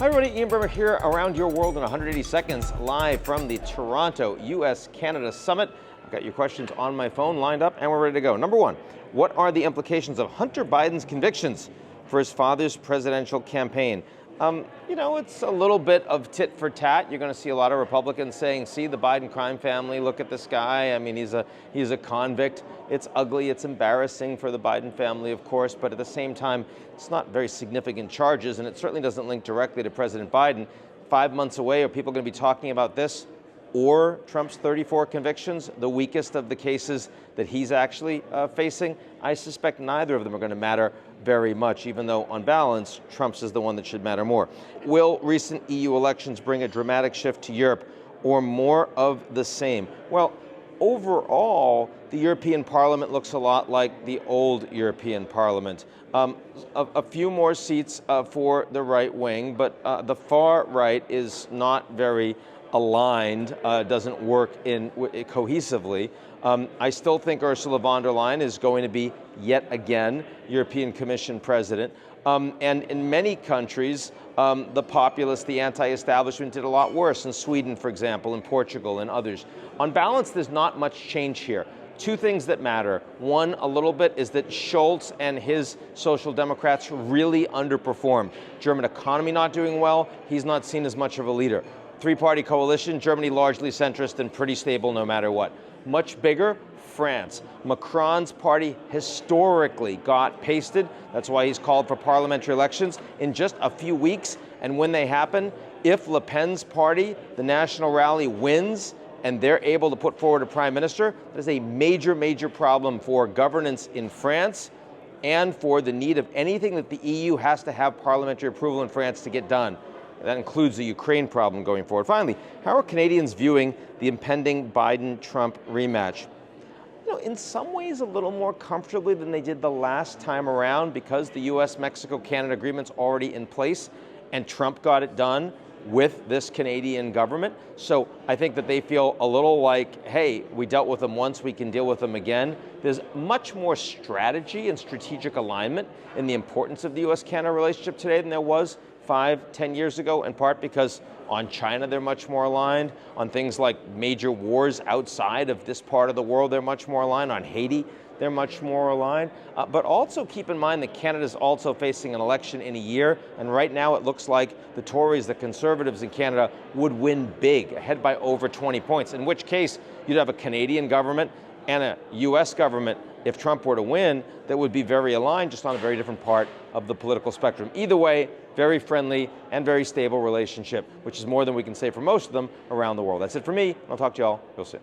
Hi everybody, Ian Bremmer here, around your world in 180 seconds, live from the Toronto US-Canada Summit. I've got your questions on my phone lined up and we're ready to go. Number one, what are the implications of Hunter Biden's convictions for his father's presidential campaign? It's a little bit of tit for tat. You're going to see a lot of Republicans saying, see the Biden crime family, look at this guy. I mean, he's a convict. It's ugly, it's embarrassing for the Biden family, of course, but at the same time, it's not very significant charges, and it certainly doesn't link directly to President Biden. 5 months away, are people going to be talking about this or Trump's 34 convictions, the weakest of the cases that he's actually facing? I suspect neither of them are going to matter very much, even though on balance, Trump's is the one that should matter more. Will recent EU elections bring a dramatic shift to Europe or more of the same? Well, overall, the European Parliament looks a lot like the old European Parliament. A few more seats for the right wing, but the far right is not very aligned, doesn't work cohesively. I still think Ursula von der Leyen is going to be, yet again, European Commission president. And in many countries, the populace, the anti-establishment did a lot worse. In Sweden, for example, in Portugal and others. On balance, there's not much change here. Two things that matter. One, a little bit, is that Scholz and his Social Democrats really underperformed. German economy not doing well, he's not seen as much of a leader. Three-party coalition, Germany largely centrist and pretty stable no matter what. Much bigger, France. Macron's party historically got pasted. That's why he's called for parliamentary elections in just a few weeks. And when they happen, if Le Pen's party, the National Rally, wins and they're able to put forward a prime minister, that is a major, major problem for governance in France and for the need of anything that the EU has to have parliamentary approval in France to get done. That includes the Ukraine problem going forward. Finally, how are Canadians viewing the impending Biden-Trump rematch? In some ways a little more comfortably than they did the last time around, because the US-Mexico-Canada agreement's already in place and Trump got it done with this Canadian government. So I think that they feel a little like, hey, we dealt with them once, we can deal with them again. There's much more strategy and strategic alignment in the importance of the US-Canada relationship today than there was 5-10 years ago, in part because on China they're much more aligned, on things like major wars outside of this part of the world they're much more aligned, on Haiti they're much more aligned. But also keep in mind that Canada's also facing an election in a year, and right now it looks like the Tories, the Conservatives in Canada, would win big, ahead by over 20 points, in which case you'd have a Canadian government and a US government, if Trump were to win, that would be very aligned, just on a very different part of the political spectrum. Either way, very friendly and very stable relationship, which is more than we can say for most of them around the world. That's it for me. I'll talk to y'all real soon.